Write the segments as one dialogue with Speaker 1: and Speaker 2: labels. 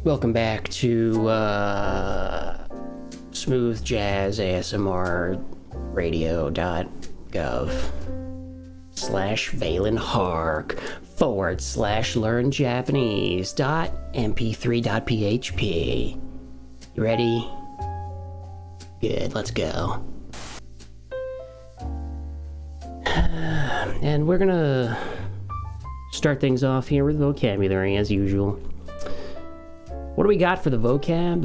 Speaker 1: Welcome back to Smooth Jazz ASMR radio.gov/ValenHark/learn Japanese.mp3.php. You ready? Good, let's go. And we're gonna start things off here with vocabulary as usual. What do we got for the vocab?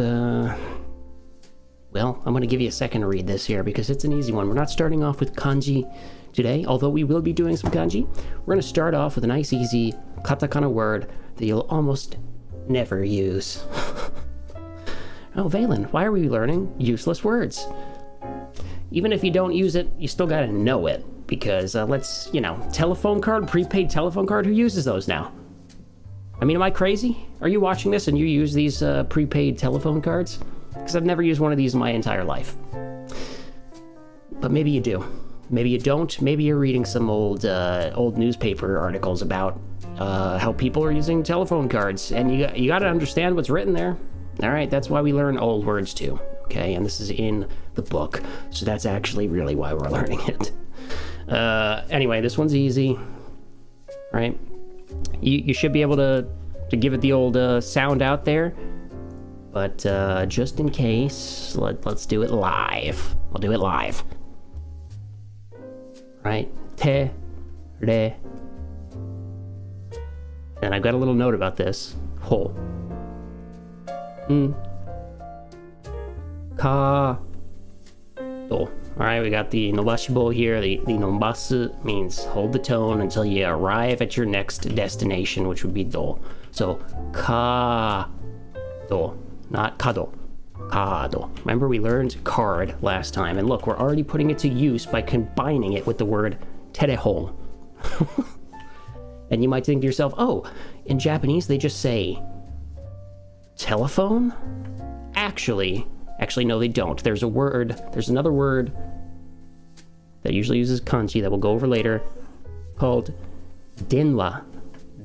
Speaker 1: Well, I'm going to give you a second to read this here because it's an easy one. We're not starting off with kanji today, although we will be doing some kanji. We're going to start off with a nice, easy katakana word that you'll almost never use. Oh, Valen, why are we learning useless words? Even if you don't use it, you still got to know it because let's, telephone card, prepaid telephone card, who uses those now? I mean, am I crazy? Are you watching this and you use these prepaid telephone cards? Because I've never used one of these in my entire life. But maybe you do. Maybe you don't. Maybe you're reading some old newspaper articles about how people are using telephone cards. And you got to understand what's written there. All right, that's why we learn old words too. Okay, and this is in the book. So that's actually really why we're learning it. Anyway, this one's easy. All right. You should be able to give it the old sound out there, but just in case, let's do it live. We'll do it live. Right? Te, re. And I've got a little note about this. Ho. Ka. Do. Alright, we got the nobashibo here. The nobasu means hold the tone until you arrive at your next destination, which would be do. So, ka do, not kado. Kado. Remember we learned card last time, and look, we're already putting it to use by combining it with the word terehon. And you might think to yourself, oh, in Japanese they just say telephone? Actually, no, they don't. There's another word that usually uses kanji that we'll go over later called denwa.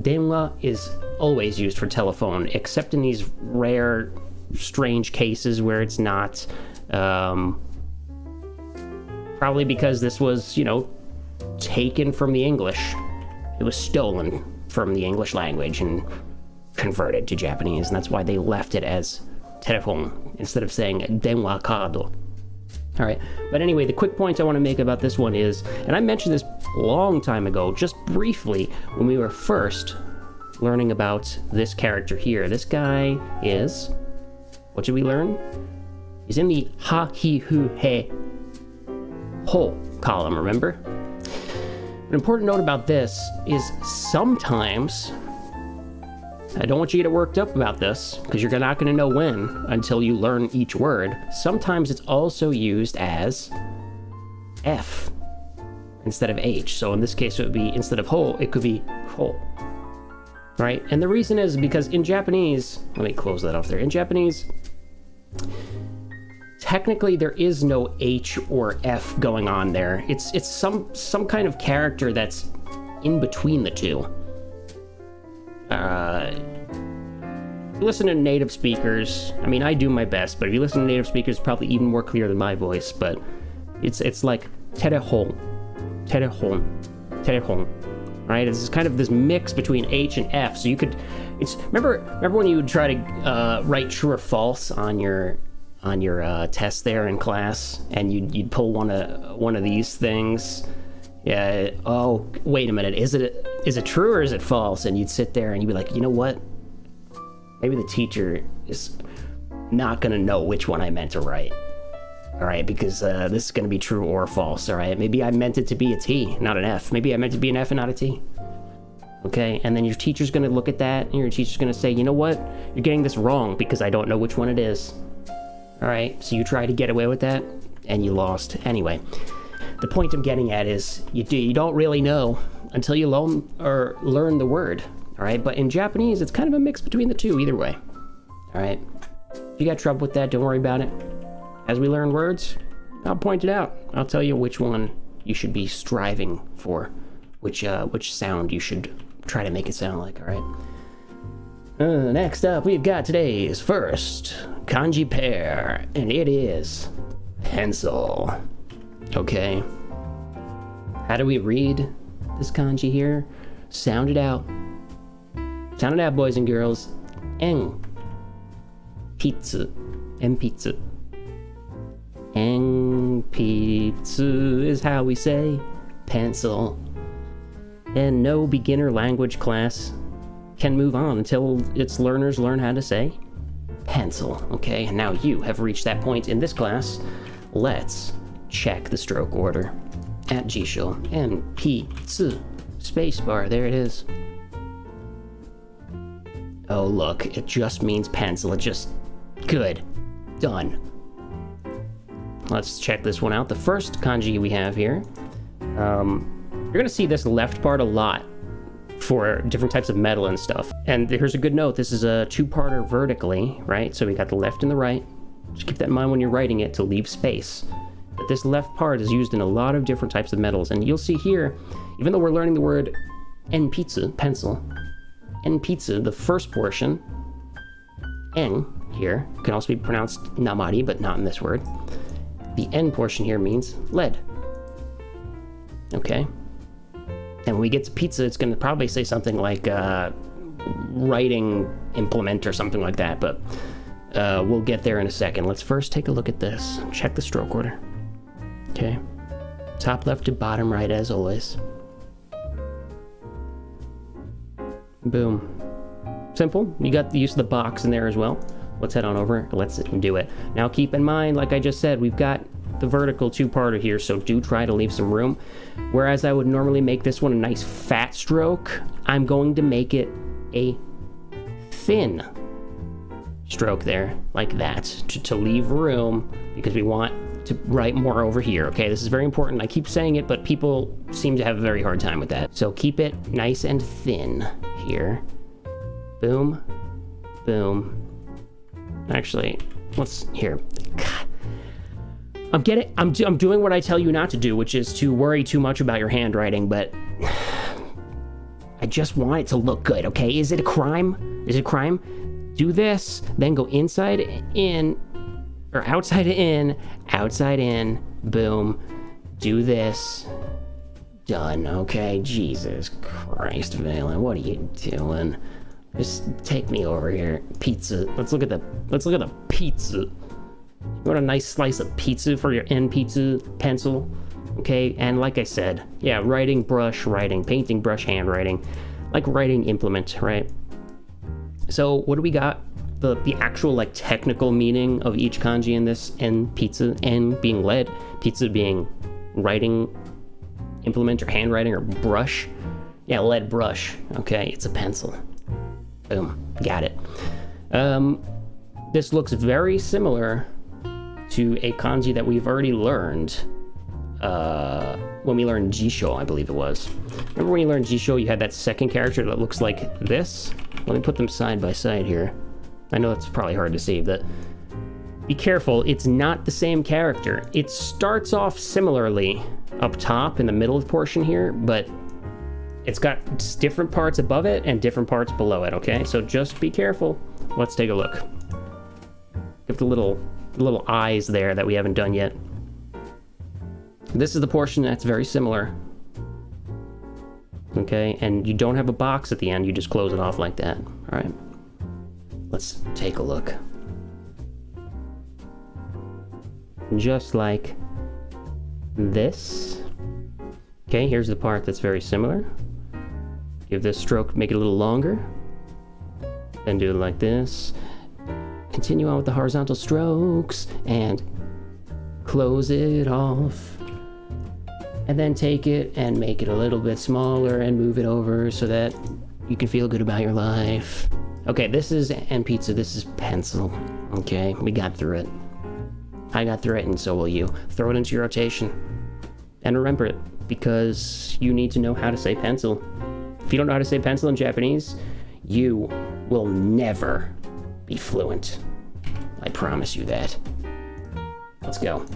Speaker 1: Denwa is always used for telephone, except in these rare, strange cases where it's not. Probably because this was, taken from the English. It was stolen from the English language and converted to Japanese, and that's why they left it as telephone instead of saying denwa kado. All right, but anyway, the quick point I want to make about this one is, and I mentioned this a long time ago, just briefly, when we were first learning about this character here. This guy is, what did we learn? He's in the ha, he, hu, he, ho column, remember? An important note about this is sometimes, I don't want you to get worked up about this, because you're not going to know when until you learn each word. Sometimes it's also used as F instead of H. So in this case, it would be, instead of ho, it could be ho. Right? And the reason is because in Japanese, let me close that off there. In Japanese, technically there is no H or F going on there. It's some kind of character that's in between the two. If you listen to native speakers, I mean, I do my best, but if you listen to native speakers, it's probably even more clear than my voice, but it's like terehon, right? It's kind of this mix between H and F, so you could, remember when you would try to write true or false on your test there in class, and you'd pull one of these things. Yeah, oh, wait a minute, is it true or is it false? And you'd sit there and you'd be like, you know what? Maybe the teacher is not gonna know which one I meant to write. All right, because this is gonna be true or false, all right? Maybe I meant it to be a T, not an F. Maybe I meant it to be an F and not a T. Okay, and then your teacher's gonna look at that and your teacher's gonna say, you know what? You're getting this wrong because I don't know which one it is. All right, so you try to get away with that and you lost. Anyway. The point I'm getting at is you don't really know until you learn the word, all right? But in Japanese, it's kind of a mix between the two either way, all right? If you got trouble with that, don't worry about it. As we learn words, I'll point it out. I'll tell you which one you should be striving for, which sound you should try to make it sound like, all right? Next up, we've got today's first kanji pair, and it is pencil. Okay. How do we read this kanji here? Sound it out. Sound it out, boys and girls. En. Pitsu. Enpitsu. Enpitsu is how we say pencil. And no beginner language class can move on until its learners learn how to say pencil. Okay, and now you have reached that point in this class. Let's check the stroke order. At Jisho. Enpitsu. Spacebar, there it is. Oh, look, it just means pencil. It just... Good. Done. Let's check this one out. The first kanji we have here. You're gonna see this left part a lot for different types of metal and stuff. And here's a good note. This is a two-parter vertically, right? So we got the left and the right. Just keep that in mind when you're writing it to leave space. But this left part is used in a lot of different types of metals. And you'll see here, even though we're learning the word enpitsu, pencil, enpitsu, the first portion, en here, can also be pronounced namari, but not in this word. The en portion here means lead. Okay? And when we get to pizza, it's going to probably say something like writing implement or something like that, but we'll get there in a second. Let's first take a look at this. Check the stroke order. Okay. Top left to bottom right, as always. Boom. Simple. You got the use of the box in there as well. Let's head on over. Let's do it. Now keep in mind, like I just said, we've got the vertical two-parter here, so do try to leave some room. Whereas I would normally make this one a nice fat stroke, I'm going to make it a thin stroke there, like that, to leave room, because we want to write more over here, okay? This is very important. I keep saying it, but people seem to have a very hard time with that. So keep it nice and thin here. Boom. Boom. Actually, let's, here. God. I'm doing what I tell you not to do, which is to worry too much about your handwriting, but I just want it to look good, okay? Is it a crime? Is it a crime? Do this, then go inside in, or outside in, boom. Do this. Done, okay? Jesus Christ, Valen, what are you doing? Just take me over here. Pizza. Let's look at the pizza. You want a nice slice of pizza for your end pizza pencil? Okay, and like I said, yeah, writing, brush, writing, painting, brush, handwriting, like writing implement, right? So what do we got? The actual like technical meaning of each kanji in this: en pizza, en being lead, pizza being writing implement or handwriting or brush. Yeah, lead brush. Okay, it's a pencil. Boom, got it. This looks very similar to a kanji that we've already learned when we learned Jisho, I believe it was. Remember when you learned Jisho, you had that second character that looks like this? Let me put them side by side here. I know it's probably hard to see, but be careful, it's not the same character. It starts off similarly up top in the middle portion here, but it's got different parts above it and different parts below it, okay? So just be careful. Let's take a look. Give the little eyes there that we haven't done yet. This is the portion that's very similar. Okay, and you don't have a box at the end, you just close it off like that. All right, let's take a look. Just like this. Okay, here's the part that's very similar. Give this stroke, make it a little longer. Then do it like this. Continue on with the horizontal strokes and close it off. And then take it and make it a little bit smaller and move it over so that you can feel good about your life. Okay, this is en pizza, this is pencil. Okay, we got through it. I got through it, and so will you. Throw it into your rotation. And remember it, because you need to know how to say pencil. If you don't know how to say pencil in Japanese, you will never be fluent. I promise you that. Let's go.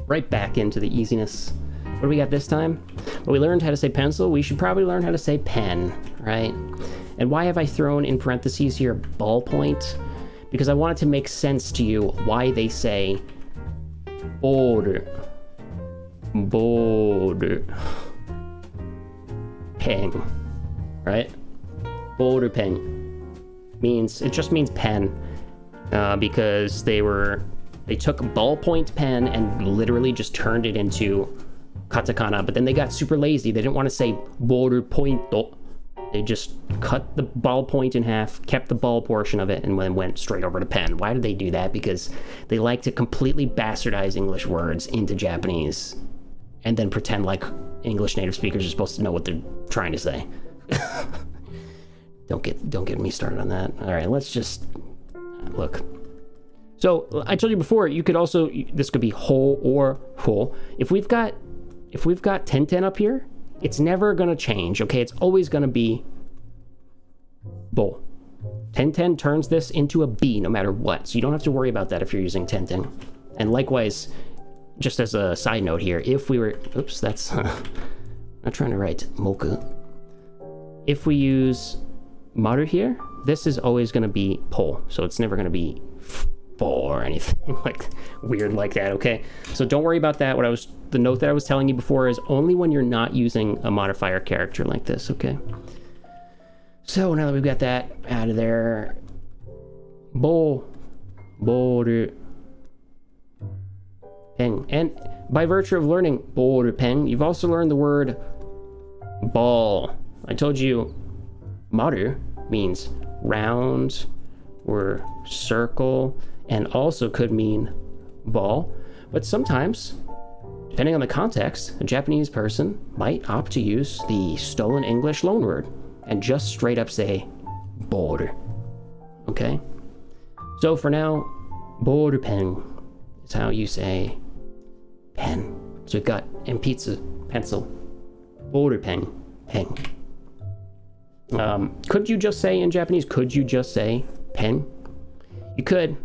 Speaker 1: Right back into the easiness. What do we got this time? Well, we learned how to say pencil. We should probably learn how to say pen, right? And why have I thrown in parentheses here ballpoint? Because I wanted to make sense to you why they say boru pen, right? Boru pen just means pen, because they took a ballpoint pen and literally just turned it into katakana, but then they got super lazy. They didn't want to say boru pointo. They just cut the ballpoint in half, kept the ball portion of it, and then went straight over to pen. Why did they do that? Because they like to completely bastardize English words into Japanese and then pretend like English native speakers are supposed to know what they're trying to say. Don't get me started on that. All right, let's just look. So I told you before, you could also, this could be ho or ho. If we've got ten up here, it's never gonna change, okay? It's always gonna be bo. 1010 turns this into a B no matter what, so you don't have to worry about that if you're using 1010. And likewise, just as a side note here, if we were, oops, that's, not trying to write moku. If we use maru here, this is always gonna be po, so it's never gonna be bo or anything like weird like that, okay? So don't worry about that. The note that I was telling you before is only when you're not using a modifier character like this, okay? So now that we've got that out of there, boru pen. And by virtue of learning boru pen, you've also learned the word ball. I told you maru means round or circle, and also could mean ball, but sometimes, depending on the context, a Japanese person might opt to use the stolen English loanword and just straight up say boru, okay? So for now, boru pen is how you say pen. So we've got enpitsu, pencil, boru pen, pen. Could you just say in Japanese, could you just say pen? You could.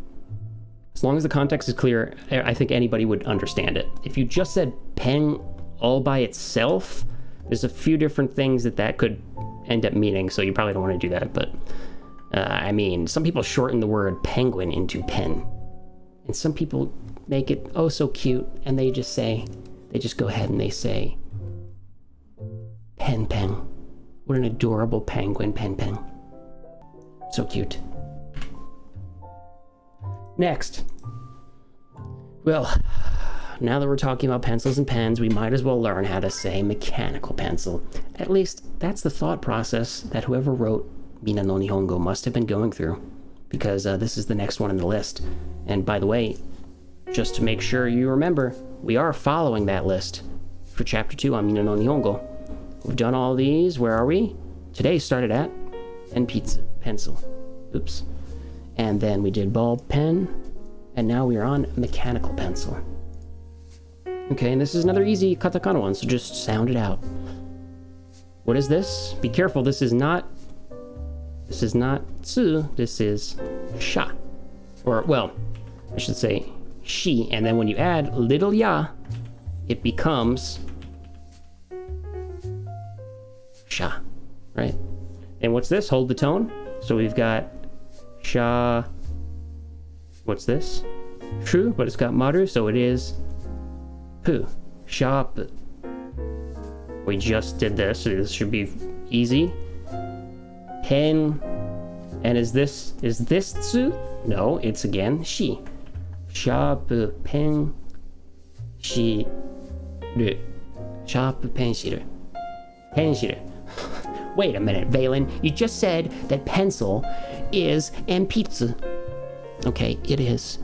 Speaker 1: As long as the context is clear, I think anybody would understand it. If you just said pen all by itself, there's a few different things that could end up meaning, so you probably don't want to do that, but I mean, some people shorten the word penguin into pen, and some people make it oh so cute, and they just go ahead and they say pen. What an adorable penguin, pen. So cute. Next. Well, now that we're talking about pencils and pens, we might as well learn how to say mechanical pencil. At least, that's the thought process that whoever wrote Minna no Nihongo must have been going through, because this is the next one in the list. And by the way, just to make sure you remember, we are following that list for Chapter 2 on Minna no Nihongo. We've done all these. Where are we? Today started at enpitsu, pencil. Oops. And then we did ball pen, and now we are on mechanical pencil. Okay, and this is another easy katakana one, so just sound it out. What is this? Be careful, this is not tsu, this is sha. Or, well, I should say shi, and then when you add little ya, it becomes sha, right? And what's this? Hold the tone. So we've got sha, what's this? True, but it's got maru, so it is pu, sha pu. We just did this, so this should be easy. Pen, and is this tsu? No, it's again shi. Sha pu pen shi ru. Sha pu pensiru. Pensiru. Wait a minute, Valen. You just said that pencil is enpitsu. Okay, it is.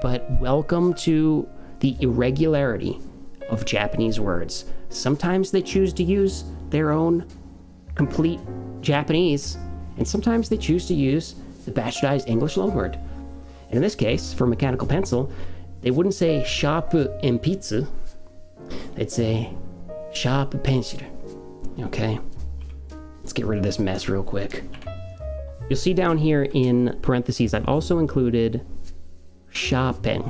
Speaker 1: But welcome to the irregularity of Japanese words. Sometimes they choose to use their own complete Japanese, and sometimes they choose to use the bastardized English loanword. And in this case, for mechanical pencil, they wouldn't say shapu enpitsu. They'd say shapu pensiru. Okay, let's get rid of this mess real quick. You'll see down here in parentheses, I've also included shapen,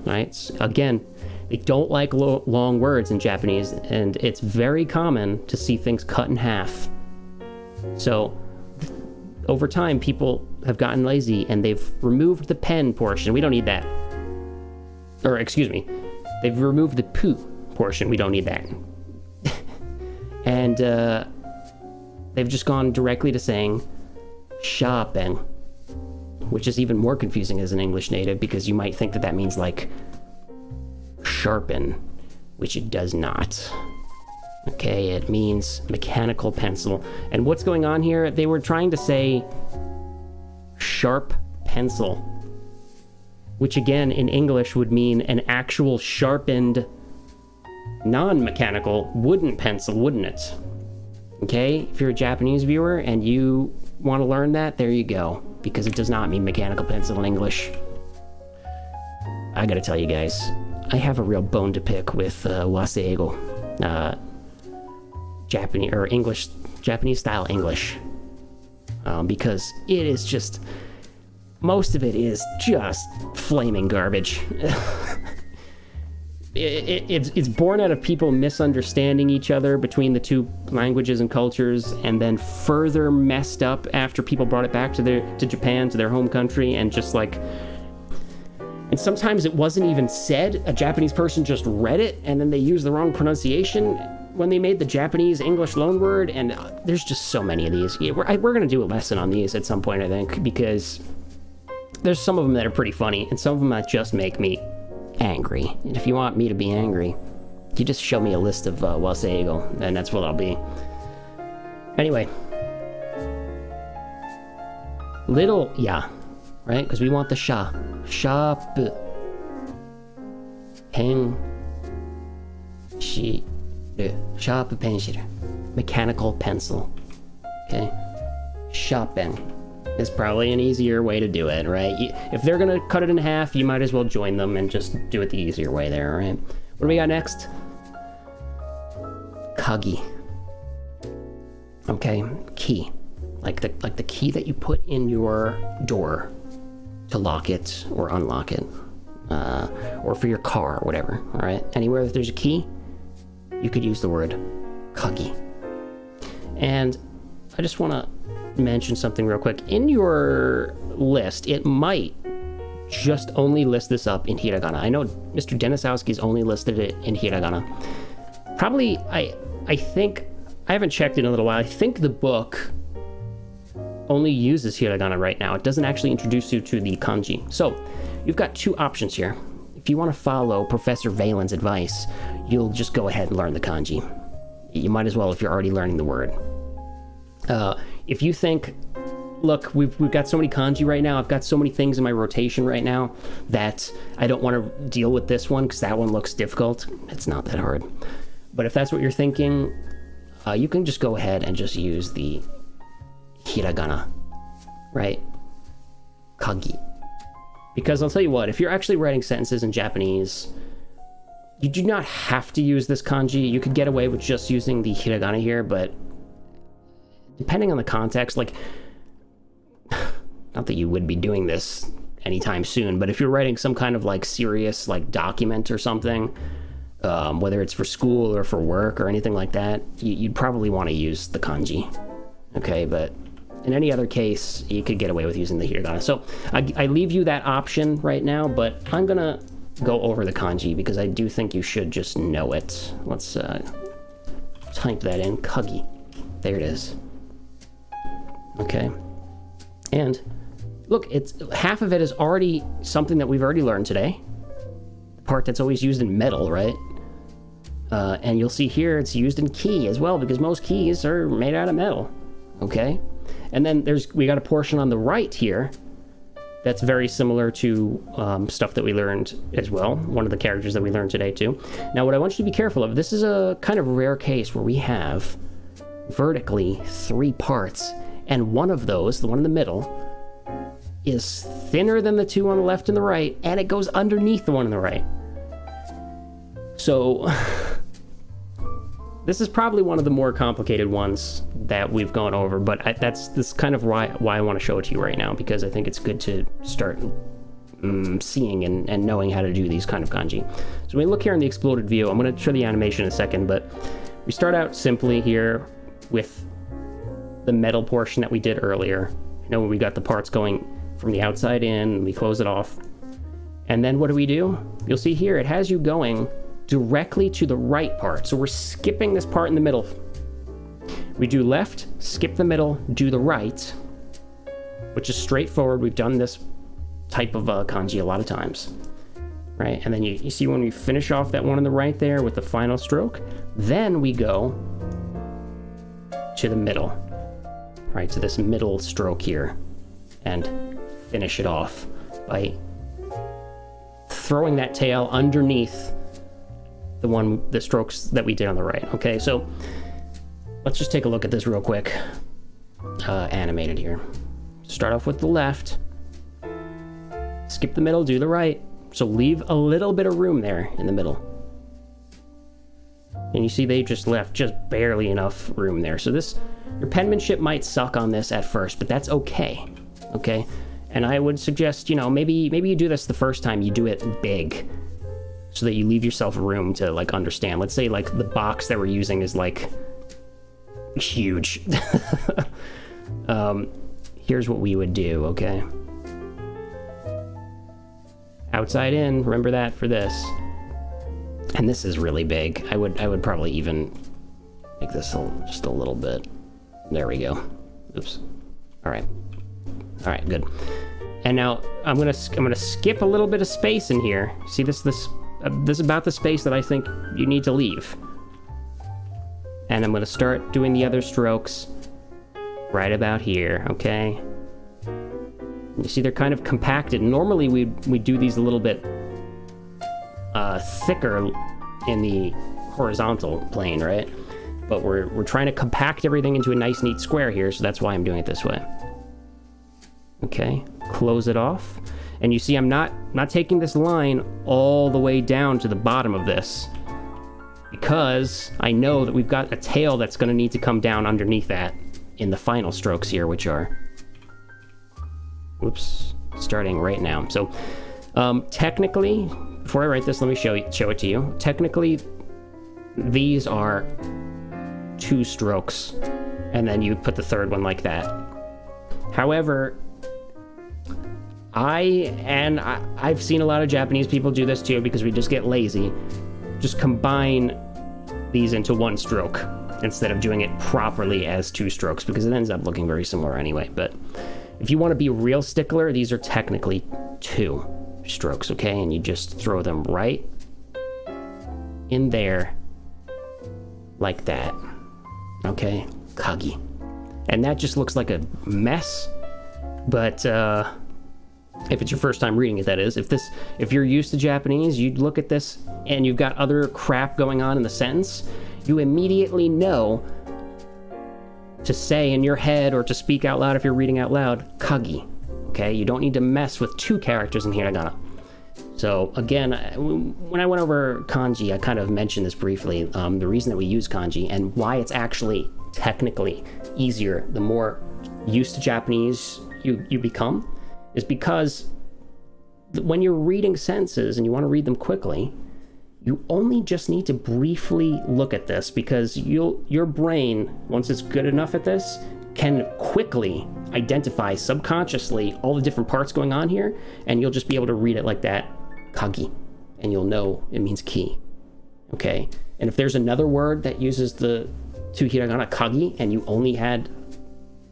Speaker 1: right? So again, they don't like long words in Japanese, and it's very common to see things cut in half So over time, people have gotten lazy and they've removed the pen portion. We don't need that. Or excuse me, they've removed the pu portion. We don't need that. And they've just gone directly to saying sharpen, which is even more confusing as an English native because you might think that that means like sharpen, which it does not. Okay, it means mechanical pencil. And what's going on here? They were trying to say sharp pencil, which again in English would mean an actual sharpened, non-mechanical wooden pencil, wouldn't it? Okay, if you're a Japanese viewer and you want to learn that, there you go, because it does not mean mechanical pencil in English. I gotta tell you guys, I have a real bone to pick with waseigo, Japanese or English, Japanese style English, because it is just, most of it is just flaming garbage. It's born out of people misunderstanding each other between the two languages and cultures, and then further messed up after people brought it back to Japan, to their home country, and just like, and sometimes it wasn't even said. A Japanese person just read it, and then they used the wrong pronunciation when they made the Japanese English loanword, and there's just so many of these. Yeah, we're gonna do a lesson on these at some point, I think, because there's some of them that are pretty funny, and some of them that just make me angry. And if you want me to be angry, you just show me a list of waseigo, and that's what I'll be. Anyway. Little, yeah, right? Because we want the sha. Sharp. Pen. Sharp pencil. Mechanical pencil. Okay? Sharpen is probably an easier way to do it, right? If they're gonna cut it in half, you might as well join them and just do it the easier way there, right? What do we got next? Kagi. Okay, key. Like the key that you put in your door to lock it or unlock it. Or for your car or whatever, all right? Anywhere that there's a key, you could use the word kagi. And I just want to mention something real quick. In your list, it might just only list this up in hiragana. I know Mr. Denisowski's only listed it in hiragana. Probably, I think, I haven't checked it in a little while. I think the book only uses hiragana right now. It doesn't actually introduce you to the kanji. So, you've got two options here. If you want to follow Professor Valen's advice, you'll just go ahead and learn the kanji. You might as well if you're already learning the word. If you think, look, we've got so many kanji right now, I've got so many things in my rotation right now that I don't want to deal with this one because that one looks difficult. It's not that hard. But if that's what you're thinking, you can just go ahead and just use the hiragana, right? Kagi. Because I'll tell you what, if you're actually writing sentences in Japanese, you do not have to use this kanji. You could get away with just using the hiragana here, but depending on the context, like, not that you would be doing this anytime soon, but if you're writing some kind of like serious like document or something, whether it's for school or for work or anything like that, you'd probably want to use the kanji. Okay, but in any other case, you could get away with using the hiragana. So I leave you that option right now, but I'm gonna go over the kanji because I do think you should just know it. Let's type that in, kagi. There it is. Okay, and look, it's half of it is already something that we've already learned today. The part that's always used in metal, right? And you'll see here it's used in key as well because most keys are made out of metal. Okay, and then we got a portion on the right here that's very similar to stuff that we learned as well. One of the characters that we learned today too. Now, what I want you to be careful of, this is a kind of rare case where we have vertically 3 parts. And one of those, the one in the middle, is thinner than the 2 on the left and the right, and it goes underneath the one on the right. So, this is probably one of the more complicated ones that we've gone over, but that's kind of why I want to show it to you right now, because I think it's good to start seeing and knowing how to do these kind of kanji. So when we look here in the exploded view, I'm going to show the animation in a second, but we start out simply here with the metal portion that we did earlier. You know, we got the parts going from the outside in, we close it off. And then what do? You'll see here, it has you going directly to the right part. So we're skipping this part in the middle. We do left, skip the middle, do the right, which is straightforward. We've done this type of kanji a lot of times, right? And then you see when we finish off that one on the right there with the final stroke, then we go to the middle, right? To this middle stroke here, and finish it off by throwing that tail underneath the strokes that we did on the right. Okay, so let's just take a look at this real quick, animated here. Start off with the left, skip the middle, do the right. So leave a little bit of room there in the middle. And you see they just left just barely enough room there. So your penmanship might suck on this at first, but that's okay. Okay? And I would suggest, you know, maybe you do this the first time, you do it big, so that you leave yourself room to, like, understand. Let's say, like, the box that we're using is, like, huge. Here's what we would do, okay? Outside in, remember that for this. And this is really big. I would probably even make this just a little bit. There we go. Oops. All right, good. And now I'm gonna skip a little bit of space in here. See this is about the space that I think you need to leave. And I'm gonna start doing the other strokes right about here, okay? You see they're kind of compacted. Normally we do these a little bit thicker in the horizontal plane, right? But we're trying to compact everything into a nice neat square here, so that's why I'm doing it this way. Okay, close it off. And you see I'm not taking this line all the way down to the bottom of this, because I know that we've got a tail that's going to need to come down underneath that in the final strokes here, which are, whoops, starting right now. So technically, before I write this, let me show it to you. Technically, these are 2 strokes, and then you put the third one like that. However, I've seen a lot of Japanese people do this too, because we just get lazy. Just combine these into 1 stroke instead of doing it properly as 2 strokes, because it ends up looking very similar anyway. But if you want to be a real stickler, these are technically 2 strokes, okay? And you just throw them right in there like that, okay? Kagi. And that just looks like a mess, but if it's your first time reading it, that is. If you're used to Japanese, you'd look at this and you've got other crap going on in the sentence, you immediately know to say in your head or to speak out loud if you're reading out loud, kagi. Okay, you don't need to mess with 2 characters in hiragana. So again, when I went over kanji, I kind of mentioned this briefly. The reason that we use kanji and why it's actually technically easier the more used to Japanese you become is because when you're reading sentences and you want to read them quickly, you only just need to briefly look at this, because your brain, once it's good enough at this, can quickly identify subconsciously all the different parts going on here, and you'll just be able to read it like that, kagi, and you'll know it means key, okay? And if there's another word that uses the 2 hiragana kagi, and you only had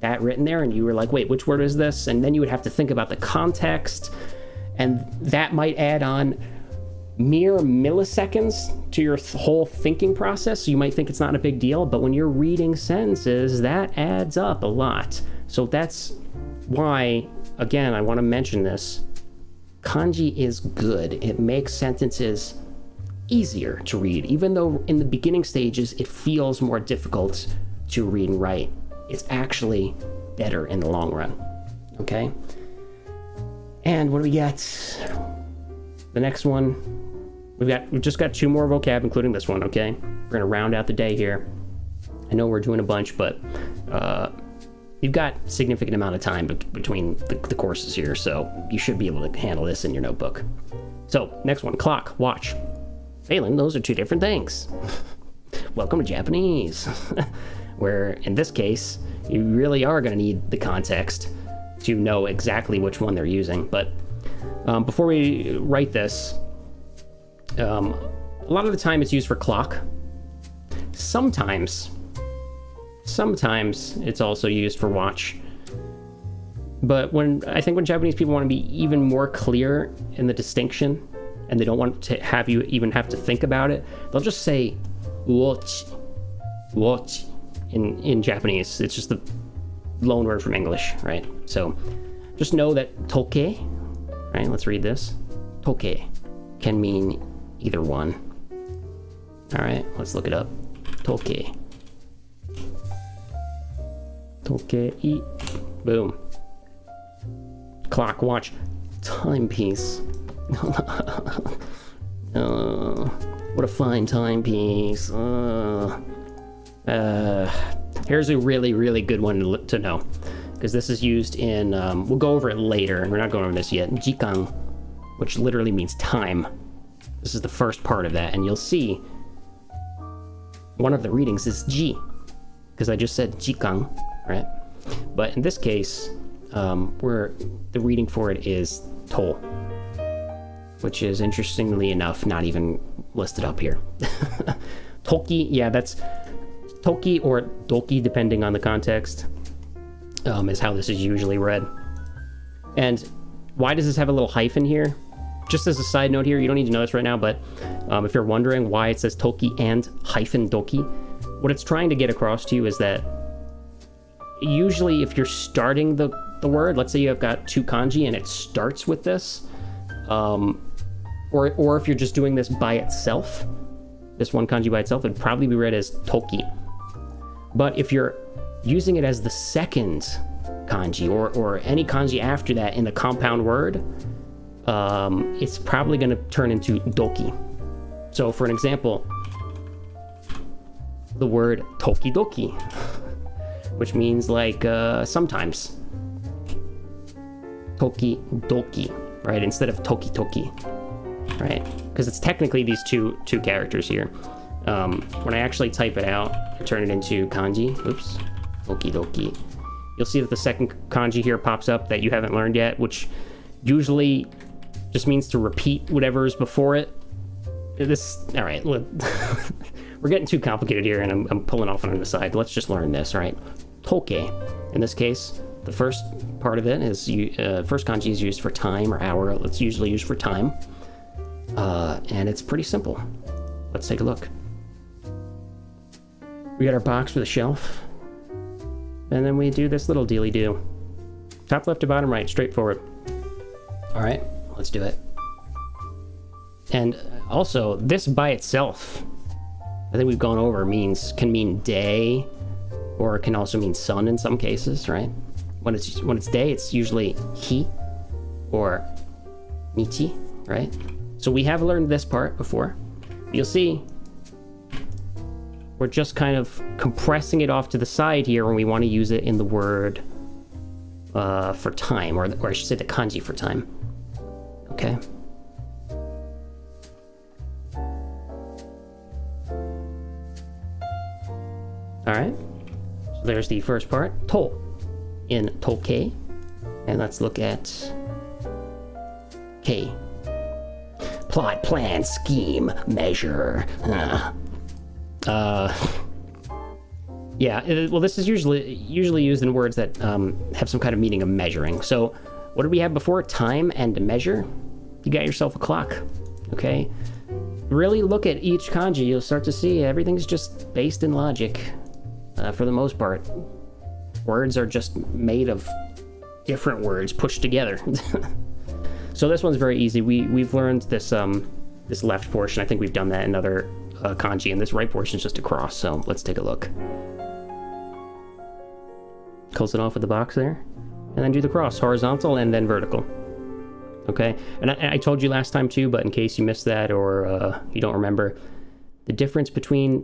Speaker 1: that written there, and you were like, wait, which word is this? And then you would have to think about the context, and that might add on mere milliseconds to your whole thinking process. So you might think it's not a big deal, but when you're reading sentences, that adds up a lot. So that's why, again, I want to mention this. Kanji is good. It makes sentences easier to read, even though in the beginning stages it feels more difficult to read and write. It's actually better in the long run, okay? And what do we get? The next one, we've just got 2 more vocab, including this one, okay? We're gonna round out the day here. I know we're doing a bunch, but you've got a significant amount of time between the courses here, so you should be able to handle this in your notebook. So, next one, clock, watch. Phelan, those are 2 different things. Welcome to Japanese. where in this case, you really are going to need the context to know exactly which one they're using. But before we write this, a lot of the time it's used for clock. Sometimes it's also used for watch. But I think when Japanese people want to be even more clear in the distinction, and they don't want to have you even have to think about it, they'll just say watch in Japanese. It's just the loan word from English, right? So just know that toke, right? Let's read this. Toke can mean either one. All right, let's look it up. Toke. Toke-i. Boom. Clock, watch, timepiece. What a fine timepiece. Here's a really, really good one to know, because this is used in, we'll go over it later, we're not going over this yet, jikan, which literally means time. This is the first part of that, and you'll see one of the readings is ji, because I just said jikan, right? But in this case, the reading for it is to, which is, interestingly enough, not even listed up here. Toki, yeah, that's toki or doki, depending on the context, is how this is usually read. And why does this have a little hyphen here? Just as a side note here, you don't need to know this right now, but if you're wondering why it says toki and hyphen doki, what it's trying to get across to you is that usually if you're starting the word, let's say you have got two kanji and it starts with this, or if you're just doing this by itself, this one kanji by itself, it'd probably be read as toki. But if you're using it as the second kanji, or any kanji after that in the compound word, it's probably going to turn into doki. So for an example, the word tokidoki, which means like sometimes. Tokidoki, right? Instead of toki-toki, right? Because it's technically these two characters here. When I actually type it out and turn it into kanji, oops, tokidoki, you'll see that the second kanji here pops up that you haven't learned yet, which usually just means to repeat whatever is before it. All right, we're getting too complicated here, and I'm pulling off on the side. Let's just learn this, all right? Toke, in this case, the first part of it is, first kanji is used for time or hour. It's usually used for time. And it's pretty simple. Let's take a look. We got our box with a shelf. And then we do this little dealy-do. Top left to bottom right, straightforward. All right, let's do it. And also, this by itself, I think we've gone over, can mean day, or it can also mean sun in some cases, right? When it's day, it's usually hi or michi, right? So we have learned this part before. You'll see we're just kind of compressing it off to the side here when we want to use it in the word for time, or I should say the kanji for time. Okay. All right. So there's the first part, to, in toke, and let's look at K. Plot, plan, scheme, measure. Yeah, well, this is usually used in words that have some kind of meaning of measuring. So what did we have before? Time and measure. You got yourself a clock, okay? Really look at each kanji, you'll start to see everything's just based in logic for the most part. Words are just made of different words pushed together. So this one's very easy. We've learned this this left portion. I think we've done that in other kanji, and this right portion is just a cross. So let's take a look. Close it off with the box there, and then do the cross, horizontal and then vertical. Okay, and I told you last time too, but in case you missed that or you don't remember, the difference between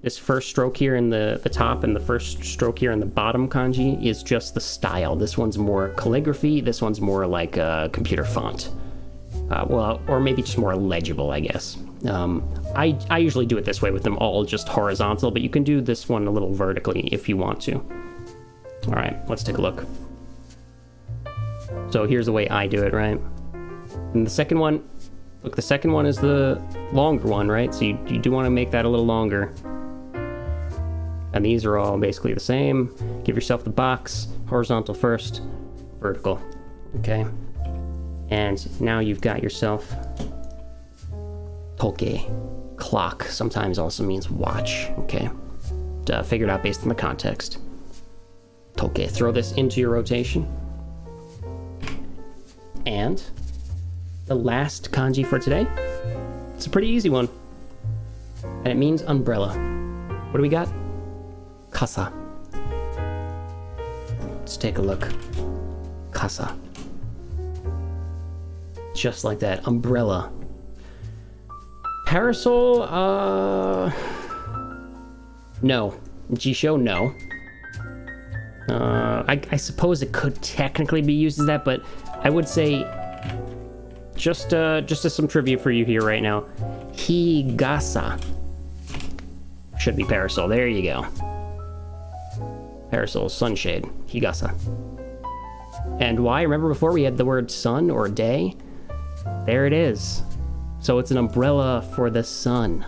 Speaker 1: this first stroke here in the top and the first stroke here in the bottom kanji is just the style. This one's more calligraphy, this one's more like a computer font. Well, or maybe just more legible, I guess. I usually do it this way with them all just horizontal, but you can do this one a little vertically if you want to. All right, let's take a look. So here's the way I do it, right? And the second one, look, the second one is the longer one, right? So you do want to make that a little longer. And these are all basically the same. Give yourself the box, horizontal first, vertical, okay? And now you've got yourself toke, clock, sometimes also means watch, okay? Figured out based on the context. Toke, throw this into your rotation. And the last kanji for today, it's a pretty easy one. And it means umbrella. What do we got? Kasa. Let's take a look. Kasa. Just like that, umbrella. Parasol, no. Jisho, no. I suppose it could technically be used as that, but I would say, just as some trivia for you here right now, higasa should be parasol. There you go. Parasol, sunshade, higasa. And why? Remember before we had the word sun or day? There it is. So it's an umbrella for the sun,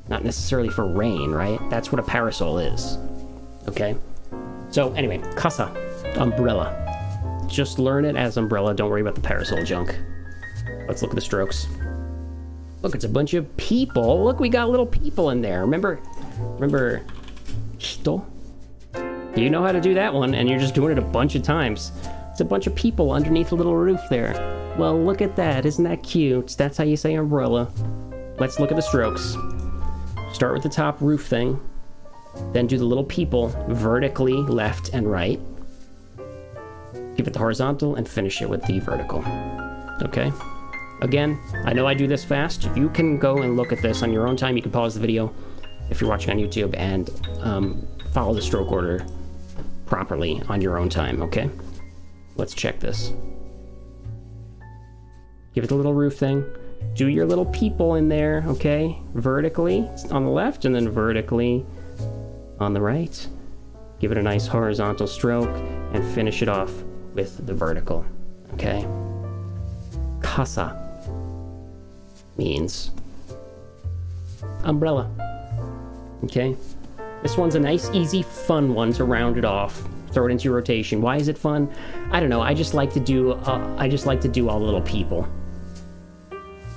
Speaker 1: not necessarily for rain, right? That's what a parasol is, okay? So anyway, kasa, umbrella. Just learn it as umbrella, don't worry about the parasol junk. Let's look at the strokes. Look, it's a bunch of people. Look, we got little people in there. Remember hito? You know how to do that one, and you're just doing it a bunch of times. It's a bunch of people underneath a little roof there. Well, look at that. Isn't that cute? That's how you say umbrella. Let's look at the strokes. Start with the top roof thing. Then do the little people vertically left and right. Give it the horizontal and finish it with the vertical. Okay? Again, I know I do this fast. You can go and look at this on your own time. You can pause the video if you're watching on YouTube and follow the stroke order properly on your own time, okay? Let's check this. Give it the little roof thing. Do your little people in there, okay? Vertically on the left and then vertically on the right. Give it a nice horizontal stroke and finish it off with the vertical, okay? Kasa means umbrella, okay? This one's a nice, easy, fun one to round it off. Throw it into your rotation. Why is it fun? I don't know. I just like to do all the little people.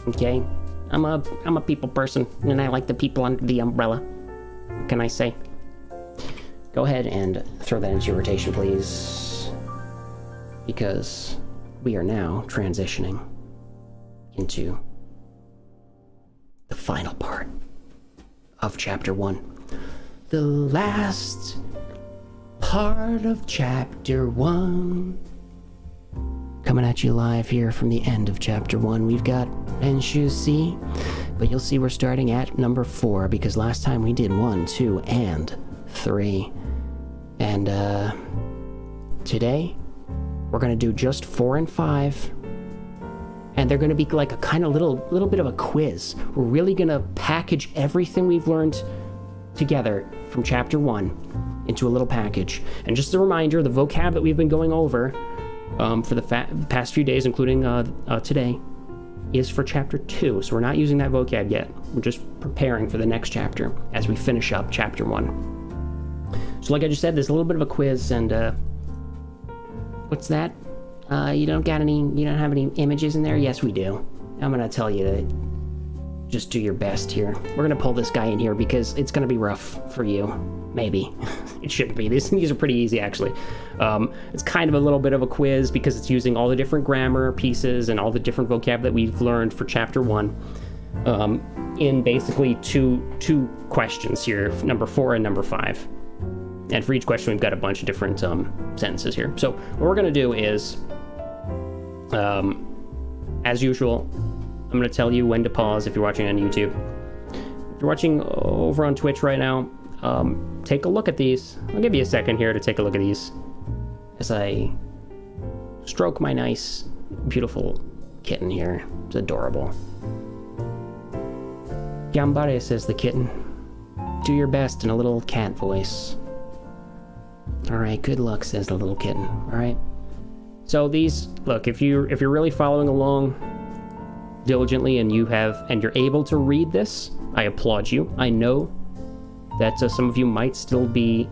Speaker 1: Okay, I'm a people person, and I like the people under the umbrella. What can I say? Go ahead and throw that into your rotation, please, because we are now transitioning into the final part of Chapter 1. The last part of Chapter 1. Coming at you live here from the end of Chapter 1. We've got Benshu C, but you'll see we're starting at number 4, because last time we did 1, 2, and 3. And, today, we're gonna do just 4 and 5. And they're gonna be like a kind of little bit of a quiz. We're really gonna package everything we've learned together from Chapter 1 into a little package. And just a reminder, the vocab that we've been going over for the past few days, including today, is for Chapter 2. So we're not using that vocab yet. We're just preparing for the next chapter as we finish up Chapter 1. So like I just said, there's a little bit of a quiz, and what's that? You don't have any images in there? Yes, we do. I'm gonna tell you to just do your best here. We're gonna pull this guy in here because it's gonna be rough for you. Maybe. It shouldn't be. These are pretty easy, actually. It's kind of a little bit of a quiz because it's using all the different grammar pieces and all the different vocab that we've learned for Chapter 1 in basically two questions here, number 4 and number 5. And for each question, we've got a bunch of different sentences here. So what we're going to do is, as usual, I'm going to tell you when to pause if you're watching on YouTube. If you're watching over on Twitch right now, take a look at these. I'll give you a second here to take a look at these as I stroke my nice, beautiful kitten here. It's adorable. Gambare, says the kitten. Do your best in a little cat voice. Alright, good luck, says the little kitten. Alright. So these, look, if you're really following along diligently and you're able to read this, I applaud you. I know that some of you might still be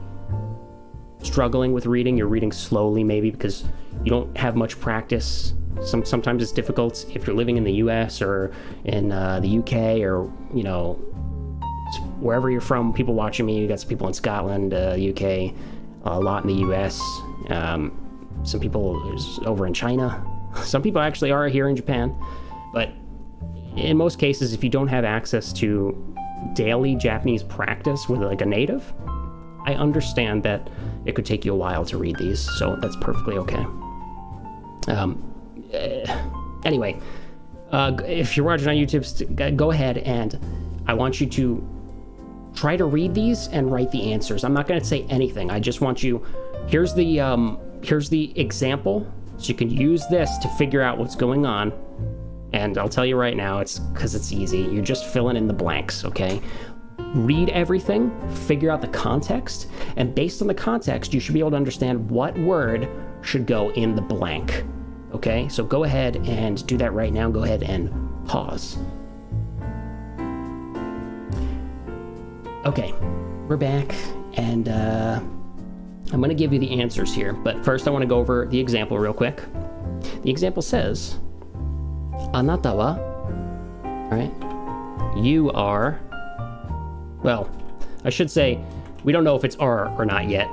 Speaker 1: struggling with reading. You're reading slowly, maybe because you don't have much practice. Sometimes it's difficult if you're living in the US or in the UK or, you know, wherever you're from. People watching me, you got some people in Scotland, UK, a lot in the US, some people over in China. Some people actually are here in Japan. But in most cases, if you don't have access to daily Japanese practice with like a native, I understand that it could take you a while to read these, so that's perfectly okay. Anyway, if you're watching on YouTube, go ahead and I want you to try to read these and write the answers. I'm not going to say anything. I just want you, here's the example, so you can use this to figure out what's going on. And I'll tell you right now, it's because it's easy. You're just filling in the blanks, okay? Read everything, figure out the context, and based on the context, you should be able to understand what word should go in the blank. Okay, so go ahead and do that right now. Go ahead and pause. Okay, we're back, and I'm going to give you the answers here, but first I want to go over the example real quick. The example says, Anata wa, alright, you are, well, I should say, we don't know if it's are or not yet.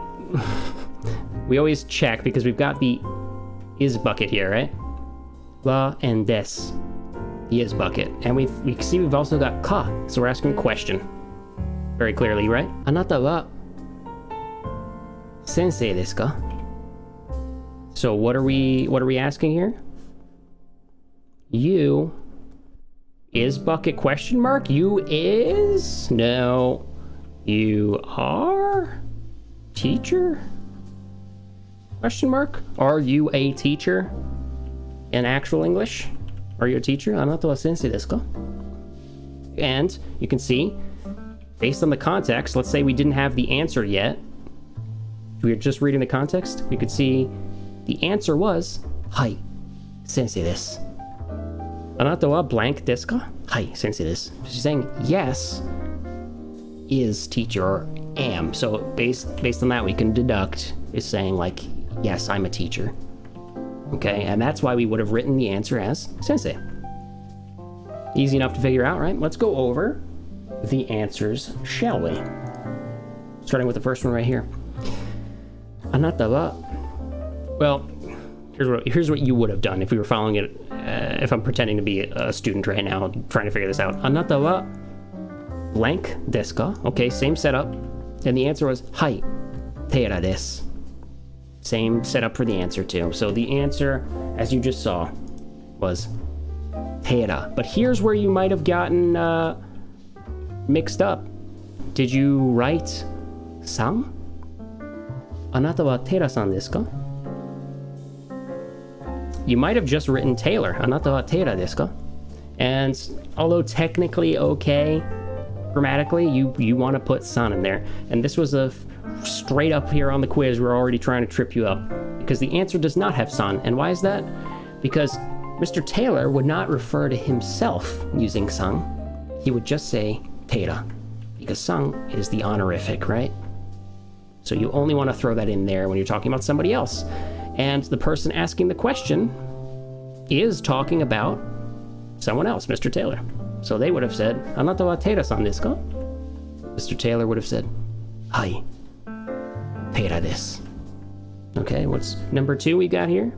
Speaker 1: We always check because we've got the is bucket here, right? Wa and des, the is bucket. And we see we've also got ka, so we're asking a question. Very clearly, right? Anata wa sensei desu ka? So what are we asking here? You is bucket question mark? You is? No. You are? Teacher? Question mark? Are you a teacher? In actual English? Are you a teacher? Anata wa sensei desu ka? And you can see, based on the context, let's say we didn't have the answer yet. We were just reading the context. We could see the answer was, Hai, sensei desu. Anata wa blank desu ka? Hai, sensei desu. She's saying yes is teacher or am. So based on that, we can deduct is saying like, yes, I'm a teacher. Okay, and that's why we would have written the answer as sensei. Easy enough to figure out, right? Let's go over the answers, shall we? Starting with the first one right here. Anata wa, well, here's what you would have done if we were following it, if I'm pretending to be a student right now, trying to figure this out. Anata wa blank desu ka? Okay, same setup. And the answer was, Hai, teira desu. Same setup for the answer too. So the answer, as you just saw, was teira. But here's where you might have gotten mixed up. Did you write san? Anata wa teira-san desu ka? You might have just written Taylor. Anata wa teira desu ka? And although technically okay, grammatically, you want to put san in there. And this was a straight up here on the quiz, we're already trying to trip you up. Because the answer does not have san. And why is that? Because Mr. Taylor would not refer to himself using san. He would just say teira. Because san is the honorific, right? So you only want to throw that in there when you're talking about somebody else. And the person asking the question is talking about someone else, Mr. Taylor. So they would have said, Anata wa teira-san desu ka? Mr. Taylor would have said, Hai, teira desu. Okay, what's number 2 we got here?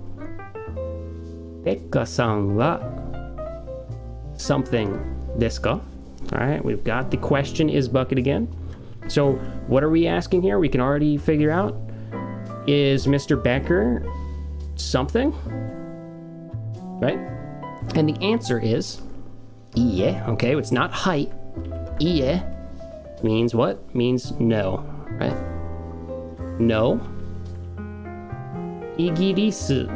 Speaker 1: Pekka-san wa something desu ka? Alright, we've got the question is bucket again. So what are we asking here? We can already figure out. Is Mr. Becker something? Right? And the answer is iie. Okay, it's not hai. Iie means what? Means no, right? No. Igirisu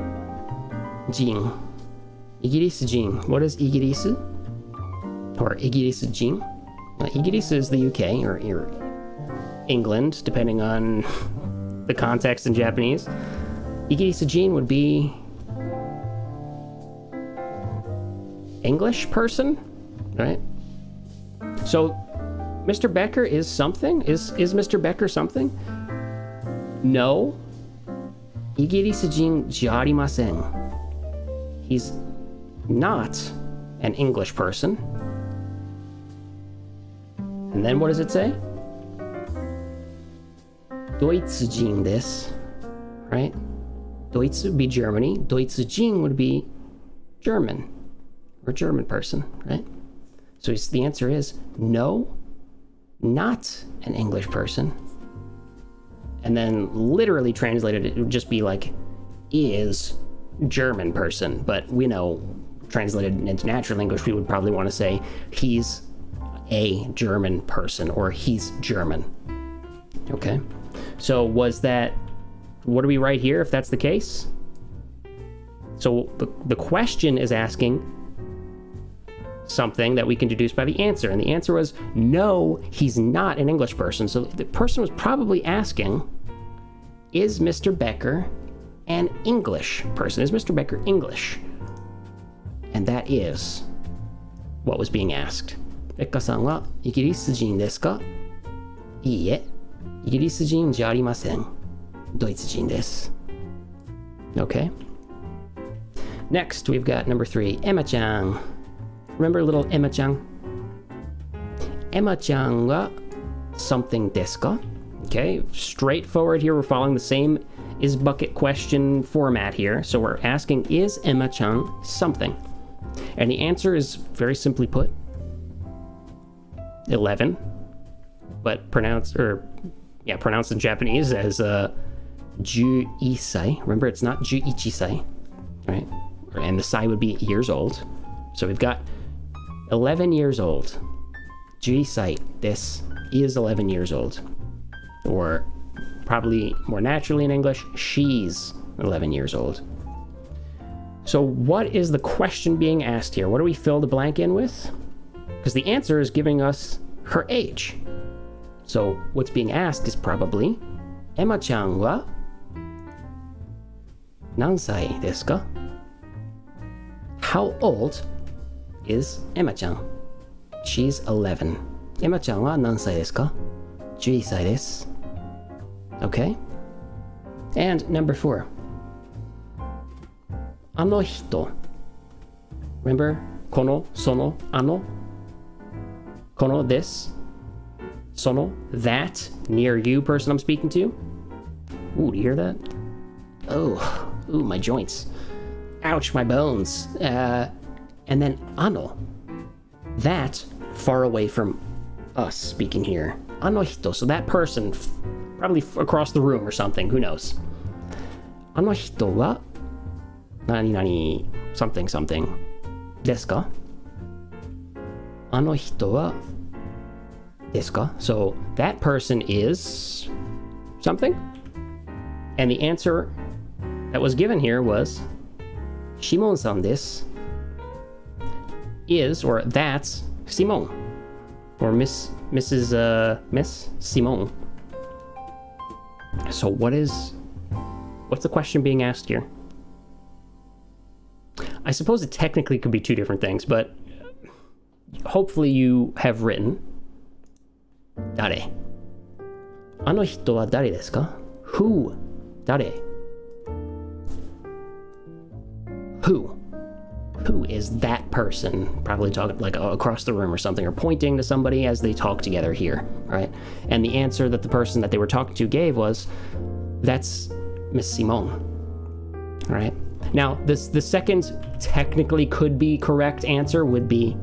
Speaker 1: jin. Igirisu jin. What is igirisu? Or igirisu jin? Igiris is the UK, or England, depending on the context in Japanese. Igirisujin would be English person, right? So Mr. Becker is something? Is Mr. Becker something? No. Igirisujin jarimasen. He's not an English person. And then what does it say? Doitsujin desu, right? Doitsu would be Germany. Doitsujin would be German, or German person, right? So the answer is no, not an English person. And then literally translated, it would just be like, is German person. But we know, translated into natural English, we would probably want to say he's a German person, or he's German. Okay, so was that, what do we write here if that's the case? So the question is asking something that we can deduce by the answer, and the answer was no, he's not an English person. So the person was probably asking, is Mr. Becker an English person? Is Mr. Becker English? And that is what was being asked. Bekka-san wa Igirisujin desu ka? Iie, Igirisujin ji arimasen. Doitsujin desu. Okay. Next, we've got number 3, Emma-chan. Remember little Emma-chan? Emma-chan wa something desu ka? Okay, straightforward here. We're following the same is bucket question format here. So we're asking, is Emma-chan something? And the answer is very simply put, 11, but pronounced in Japanese as 11 Remember, it's not 11 right? And the sai would be years old. So we've got 11 years old. 11 This is 11 years old. Or probably more naturally in English, she's 11 years old. So what is the question being asked here? What do we fill the blank in with? Because the answer is giving us her age. So what's being asked is probably, Emma-chan wa nansai desu ka? How old is Emma-chan? She's 11. Emma-chan wa nansai desu ka? 11 desu. Okay. And number 4. Ano hito. Remember? Kono, sono, ano. Kono, this. Sono, that. Near you, person I'm speaking to. Ooh, do you hear that? Oh, ooh, my joints. Ouch, my bones. And then ano. That, far away from us speaking here. Ano hito, so that person, probably across the room or something, who knows. Ano hito wa nani nani something something desu ka? Ano hito wa desu ka? So that person is something. And the answer that was given here was Shimon-san desu. Is, or that's, Simon. Or Miss Simon. So what's the question being asked here? I suppose it technically could be two different things, but hopefully you have written dare. Ano hito wa dare desu ka? Who? Dare. Who? Who is that person? Probably talking like across the room or something, or pointing to somebody as they talk together here, right? And the answer that the person that they were talking to gave was, that's Miss Simone, right? Now, the second technically could be correct answer would be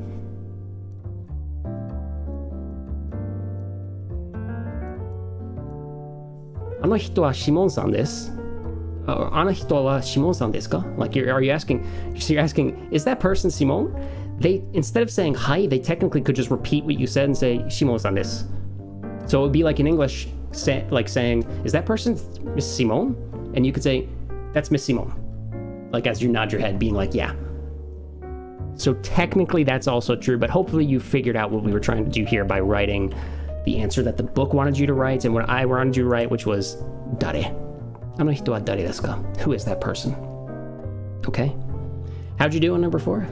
Speaker 1: Ano hito wa Shimon-san desu. Ano hito wa Shimon-san desu ka? Like, are you asking, you're asking, is that person Simone? They, instead of saying hi, they technically could just repeat what you said and say Shimon-san desu. So it would be like in English, like saying, is that person Miss Simone? And you could say, that's Miss Simone. Like as you nod your head, being like, yeah. So technically that's also true, but hopefully you figured out what we were trying to do here by writing the answer that the book wanted you to write and what I wanted you to write, which was dare. あの人は誰ですか? Who is that person? Okay. How'd you do on number 4?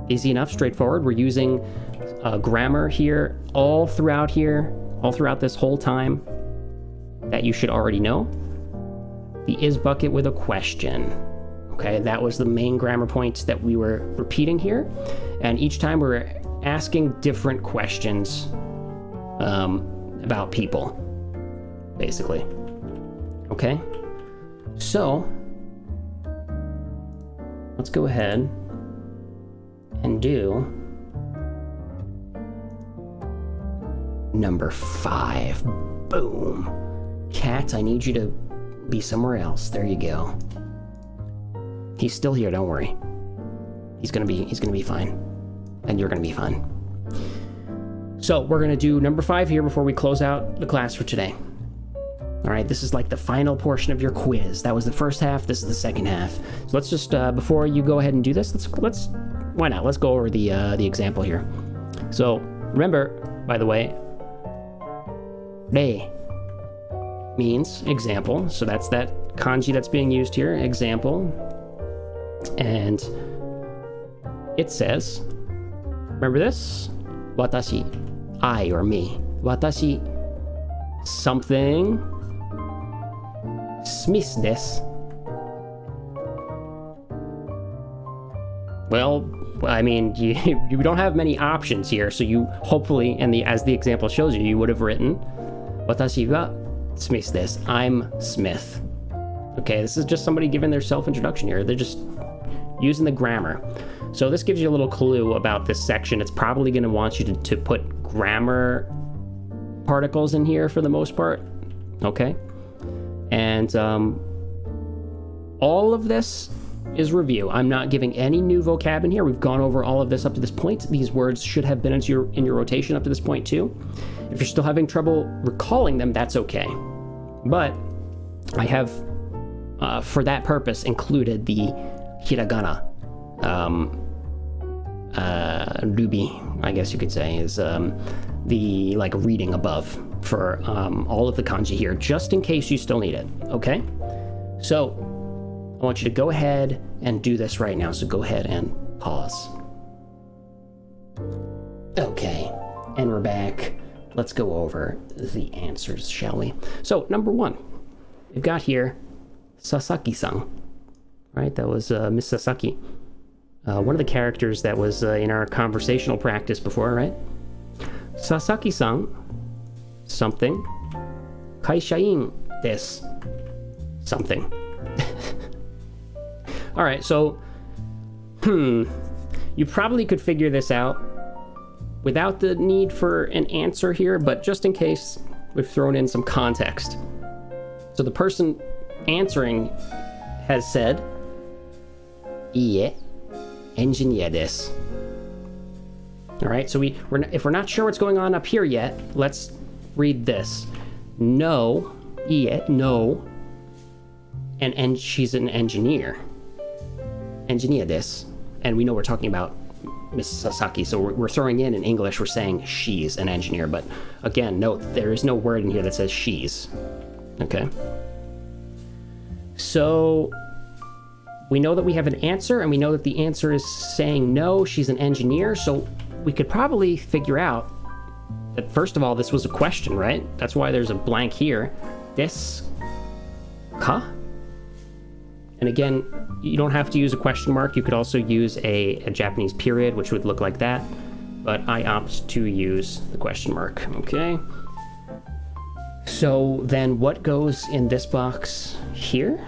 Speaker 1: Easy enough, straightforward. We're using grammar here, all throughout this whole time that you should already know. The is bucket with a question. Okay, that was the main grammar points that we were repeating here. And each time we were asking different questions about people, basically. Okay, so let's go ahead and do number 5. Boom. Cat, I need you to be somewhere else. There you go. He's still here, don't worry. He's gonna be fine. And you're gonna be fine. So we're gonna do number 5 here before we close out the class for today. All right, this is like the final portion of your quiz. That was the first half, this is the second half. So let's just, before you go ahead and do this, why not? Let's go over the example here. So remember, by the way, rei means example. So that's that kanji that's being used here, example. And it says, remember this? Watashi, I or me. Watashi, something, Smith desu. Well, I mean, you don't have many options here, so you hopefully, and as the example shows you, you would have written, Watashi wa Smith desu. I'm Smith. Okay, this is just somebody giving their self-introduction here. They're just using the grammar. So this gives you a little clue about this section. It's probably going to want you to put grammar particles in here for the most part. Okay, and all of this is review. I'm not giving any new vocab in here. We've gone over all of this up to this point. These words should have been in your rotation up to this point too. If you're still having trouble recalling them, that's okay. But I have, for that purpose, included the hiragana. Ruby, I guess you could say, is the like reading above for all of the kanji here, just in case you still need it. Okay, so I want you to go ahead and do this right now. So go ahead and pause. Okay, and we're back. Let's go over the answers, shall we? So number 1, we've got here Sasaki-san. Right, that was Miss Sasaki. One of the characters that was in our conversational practice before, right? Sasaki-san, something. Kaishain desu, something. All right, so, you probably could figure this out without the need for an answer here, but just in case, we've thrown in some context. So the person answering has said, Iie, engineer desu. All right, so if we're not sure what's going on up here yet, let's read this. No, Iie, no, and she's an engineer. Engineer desu. And we know we're talking about Miss Sasaki, so we're throwing in English, we're saying she's an engineer, but again, note, there is no word in here that says she's. Okay? So we know that we have an answer, and we know that the answer is saying no, she's an engineer, so we could probably figure out that, first of all, this was a question, right? That's why there's a blank here. Desu ka? And again, you don't have to use a question mark. You could also use a Japanese period, which would look like that, but I opt to use the question mark, okay? So then what goes in this box here?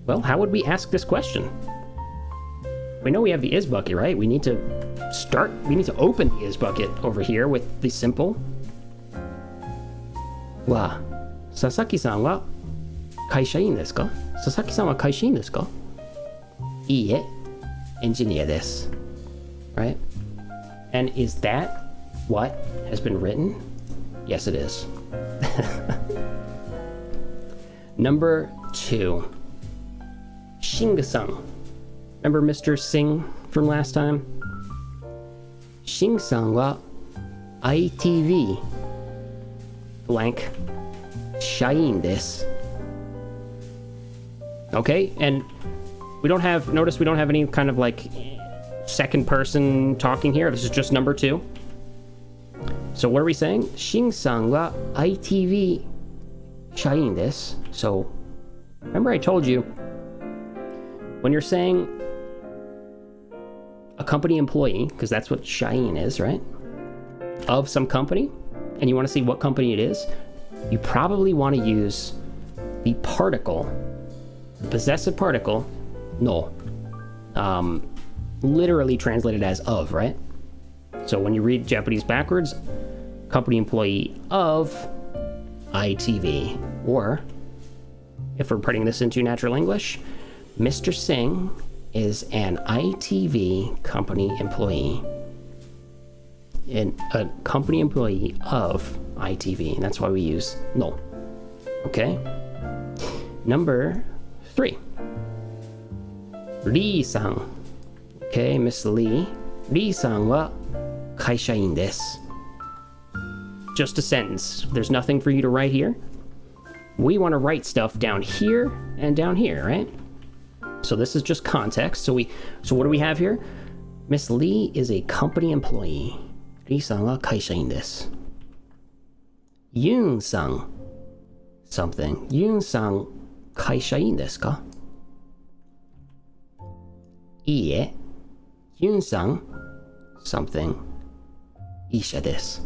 Speaker 1: Well, how would we ask this question? We know we have the is bucket, right? We need to open the is bucket over here with the simple. Wa, Sasaki-san wa kaishain desu ka? Sasaki-san wa kaishain desu ka? Iie, engineer desu. Right? And is that what has been written? Yes, it is. Number 2. Shinga-san Remember Mr. Singh from last time? Shin-san wa ITV blank shain desu. Okay, and we don't have, notice we don't have any kind of like second person talking here. This is just number 2. So what are we saying? Shin-san wa ITV shain desu. So remember I told you, when you're saying a company employee, because that's what shain is, right? Of some company, and you want to see what company it is, you probably want to use the particle, the possessive particle, no. Literally translated as of, right? So when you read Japanese backwards, company employee of ITV, or if we're putting this into natural English, Mr. Singh is an ITV company employee. And a company employee of ITV. That's why we use no. Okay? Number 3. Lee-san. Okay, Miss Lee. Lee-san wa kaishain desu. Just a sentence. There's nothing for you to write here. We want to write stuff down here and down here, right? So this is just context. So what do we have here? Miss Lee is a company employee. Lee-san wa kaishain desu. Yoon-san something. Yoon-san kaishain desu ka? Iie. Yoon-san something. Isha desu.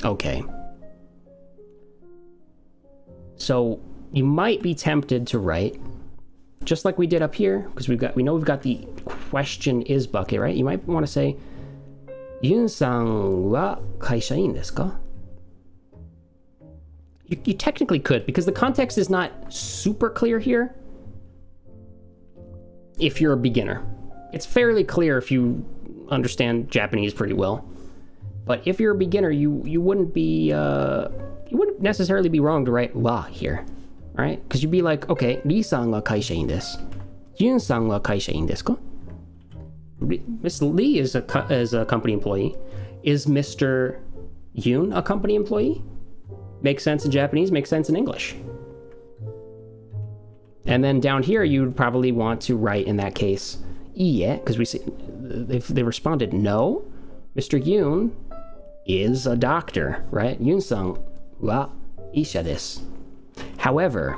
Speaker 1: Okay. So you might be tempted to write, just like we did up here, because we know we've got the question is bucket, right? You might want to say, Yoon-san wa kaishain desu ka? You technically could, because the context is not super clear here. If you're a beginner, it's fairly clear if you understand Japanese pretty well. But if you're a beginner, you wouldn't be you wouldn't necessarily be wrong to write wa here, right? Because you'd be like, okay, Lee-san wa kaishain desu. Yoon-san wa kaishain desu ka? Miss Lee is a company employee. Is Mr. Yoon a company employee? Makes sense in Japanese, makes sense in English. And then down here, you'd probably want to write in that case, iie, because we see they responded no. Mr. Yoon is a doctor, right? Yoon-san wa isha desu. However,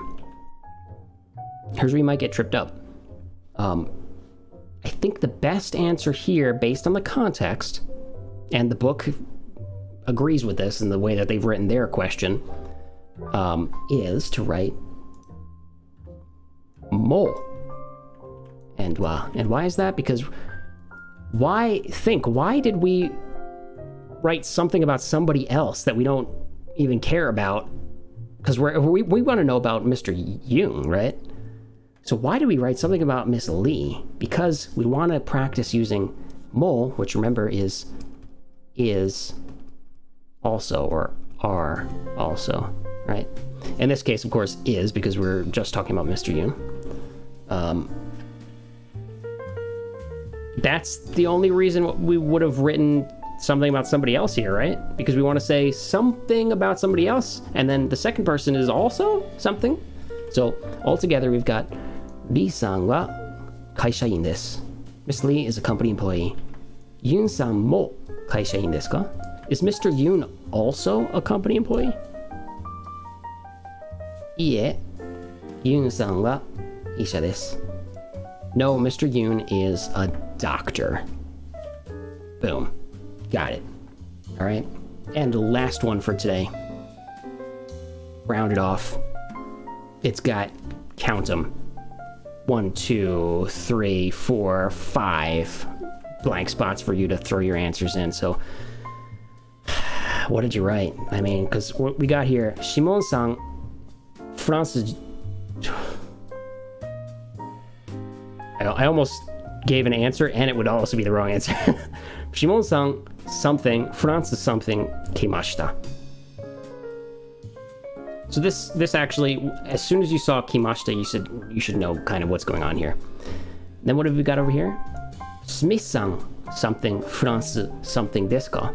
Speaker 1: here's where you might get tripped up. I think the best answer here, based on the context, and the book agrees with this in the way that they've written their question, is to write mo. And why is that? Because why did we write something about somebody else that we don't even care about? Because we want to know about Mr. Yoon, right? So why do we write something about Miss Lee? Because we want to practice using mo, which remember is also, or are also, right? In this case, of course, is, because we're just talking about Mr. Yoon. That's the only reason we would have written something about somebody else here, right? Because we want to say something about somebody else, and then the second person is also something. So altogether, we've got Lee-san wa kaishain desu. Miss Lee is a company employee. Yoon-san mo kaishain desu ka? Is Mr. Yoon also a company employee? Iie, Yoon-san wa isha desu. No, Mr. Yoon is a doctor. Boom. Got it. All right. And the last one for today. Round it off. It's got, count them, 1, 2, 3, 4, 5 blank spots for you to throw your answers in. So, what did you write? I mean, because what we got here, Shimon-san, France. I almost gave an answer, and it would also be the wrong answer. Shimon-san, something, France something, kimashita. So this actually, as soon as you saw kimashita, you should know kind of what's going on here. Then what have we got over here? Smith-san, something, France, something desu ka?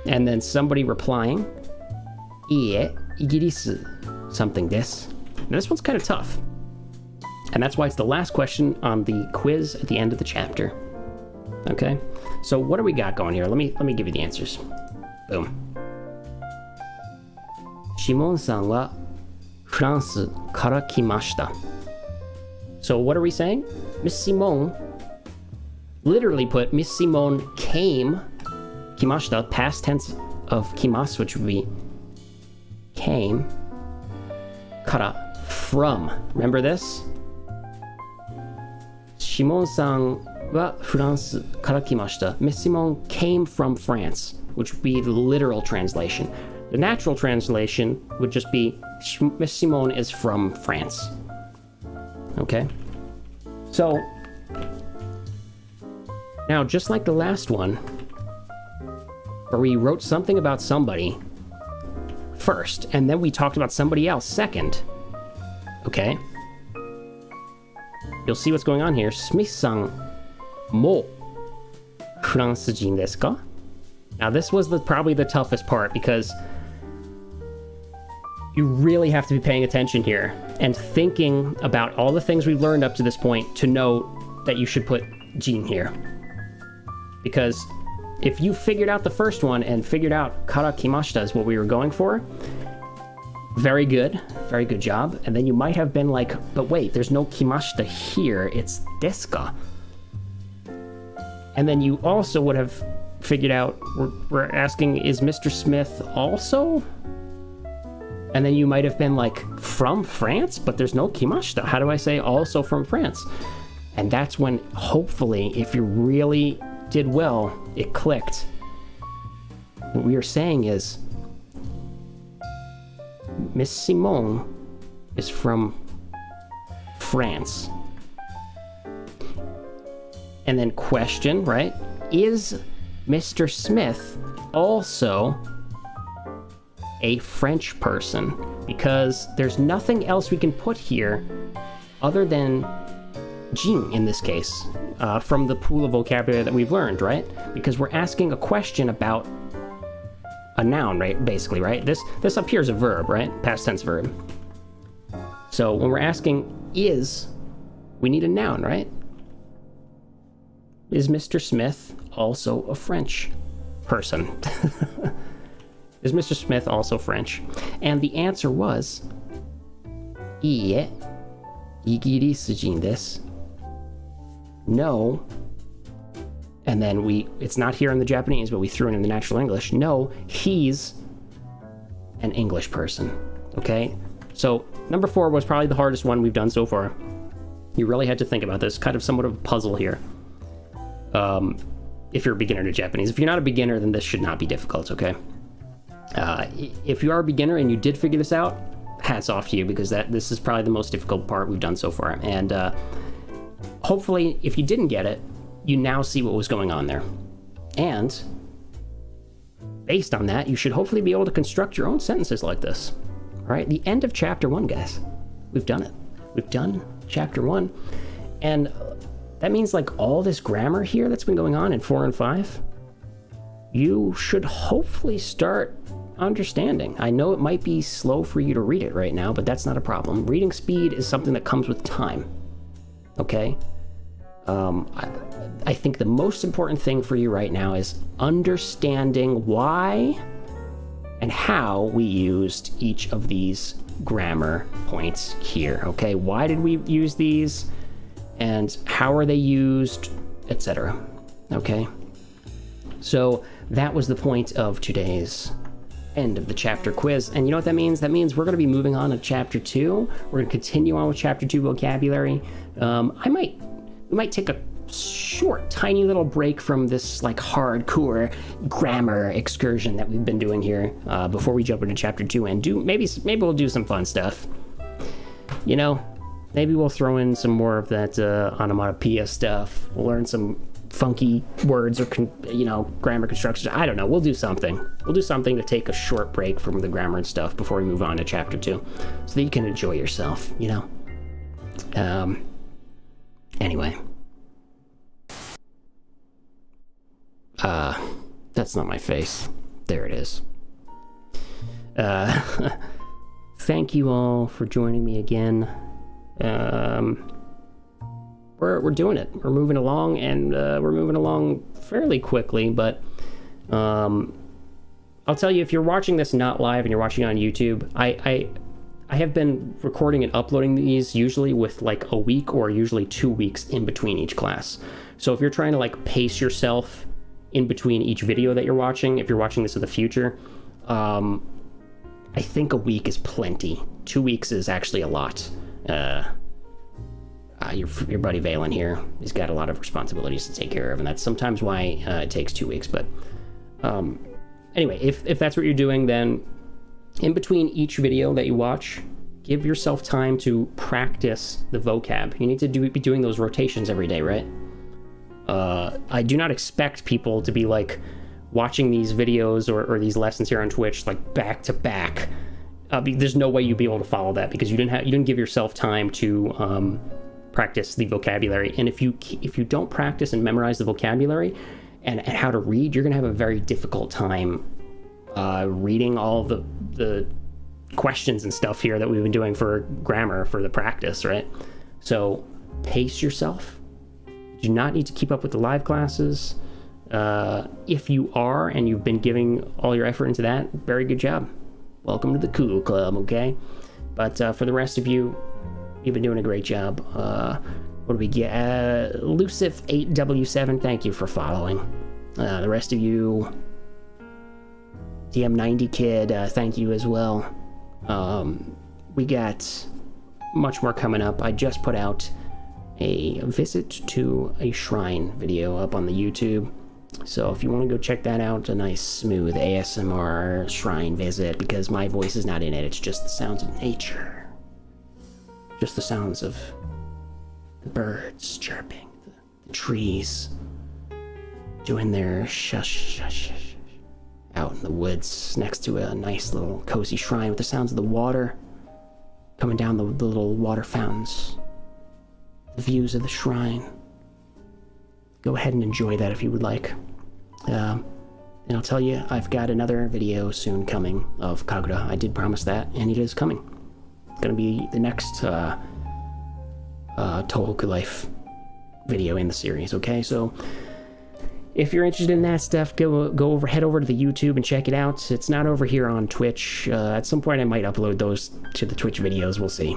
Speaker 1: And then somebody replying, Ie, igirisu, something desu. Now this one's kind of tough. And that's why it's the last question on the quiz at the end of the chapter. Okay? So what do we got going here? Let me give you the answers. Boom. Shimon-san wa France kara kimashita. So what are we saying? Miss Simone literally put Miss Simone came, kimashita, past tense of kimasu, which would be came, kara, from. Remember this? Shimon-san wa France kara kimashita. Miss Simone came from France, which would be the literal translation. The natural translation would just be Miss Simone is from France. Okay? So, now just like the last one, where we wrote something about somebody first, and then we talked about somebody else second, okay? You'll see what's going on here. Smith-san mo Fransujin desu ka? Now this was probably the toughest part, because you really have to be paying attention here and thinking about all the things we've learned up to this point to know that you should put Jin here. Because if you figured out the first one and figured out kara kimashita is what we were going for, very good job. And then you might have been like, but wait, there's no kimashita here, it's desu ka. And then you also would have figured out, we're asking, is Mr. Smith also? And then you might have been like, from France? But there's no kimashita. How do I say also from France? And that's when, hopefully, if you really did well, it clicked. What we are saying is, Miss Simone is from France. And then question, right? Is Mr. Smith also a French person? Because there's nothing else we can put here other than Jin in this case, from the pool of vocabulary that we've learned, right? Because we're asking a question about a noun, right? Basically, right? This up here is a verb, right? Past tense verb. So when we're asking is, we need a noun, right? Is Mr. Smith also a French person? Is Mr. Smith also French? And the answer was, Ie, igirisujin desu. No. And then it's not here in the Japanese, but we threw it in the natural English. No, he's an English person. Okay? So, number 4 was probably the hardest one we've done so far. You really had to think about this. Kind of somewhat of a puzzle here. If you're a beginner to Japanese. If you're not a beginner, then this should not be difficult, okay? If you are a beginner and you did figure this out, hats off to you, because this is probably the most difficult part we've done so far. And hopefully, if you didn't get it, you now see what was going on there. And based on that, you should hopefully be able to construct your own sentences like this. All right, the end of chapter 1, guys. We've done it. We've done chapter 1. And that means like all this grammar here that's been going on in 4 and 5, you should hopefully start understanding. I know it might be slow for you to read it right now, but that's not a problem. Reading speed is something that comes with time. Okay? I think the most important thing for you right now is understanding why and how we used each of these grammar points here. Okay? Why did we use these? And how are they used? Etc. Okay? So that was the point of today's end of the chapter quiz. And you know what that means? That means we're going to be moving on to chapter 2. We're going to continue on with chapter 2 vocabulary. We might take a short, tiny little break from this like hardcore grammar excursion that we've been doing here before we jump into chapter 2 and maybe we'll do some fun stuff. You know, maybe we'll throw in some more of that onomatopoeia stuff. We'll learn some funky words or, you know, grammar constructions. I don't know. We'll do something. We'll do something to take a short break from the grammar and stuff before we move on to chapter 2, so that you can enjoy yourself, you know? Anyway. That's not my face. There it is. Thank you all for joining me again. We're doing it. We're moving along, and we're moving along fairly quickly, but I'll tell you, if you're watching this not live and you're watching on YouTube, I have been recording and uploading these usually with like a week or usually 2 weeks in between each class. So if you're trying to like pace yourself in between each video that you're watching, if you're watching this in the future, I think a week is plenty. 2 weeks is actually a lot. Your buddy Valen here, he's got a lot of responsibilities to take care of, and that's sometimes why it takes 2 weeks. But anyway, if that's what you're doing, then in between each video that you watch, give yourself time to practice the vocab. You need to be doing those rotations every day, right? I do not expect people to be like watching these videos or these lessons here on Twitch like back to back. There's no way you'd be able to follow that, because you didn't give yourself time to practice the vocabulary. And if you don't practice and memorize the vocabulary and how to read, you're gonna have a very difficult time reading all the questions and stuff here that we've been doing for grammar for the practice, right? So pace yourself. You do not need to keep up with the live classes. If you are and you've been giving all your effort into that, very good job. Welcome to the cool club, okay? But for the rest of you, you've been doing a great job. What do we get? Lucif8W7, thank you for following. The rest of you, DM90 Kid, thank you as well. We got much more coming up. I just put out a visit to a shrine video up on the YouTube. So if you want to go check that out, a nice smooth ASMR shrine visit, because my voice is not in it, it's just the sounds of nature. Just the sounds of the birds chirping, the trees doing their shush, shush, shush, out in the woods next to a nice little cozy shrine with the sounds of the water coming down the little water fountains. The views of the shrine. Go ahead and enjoy that if you would like. And I'll tell you, I've got another video soon coming of Kagura. I did promise that, and it is coming. It's gonna be the next Tohoku Life video in the series, okay? So if you're interested in that stuff, head over to the YouTube and check it out. It's not over here on Twitch. At some point I might upload those to the Twitch videos, we'll see.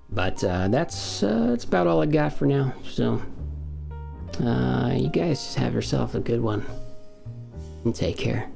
Speaker 1: But that's about all I got for now. So you guys have yourself a good one, and take care.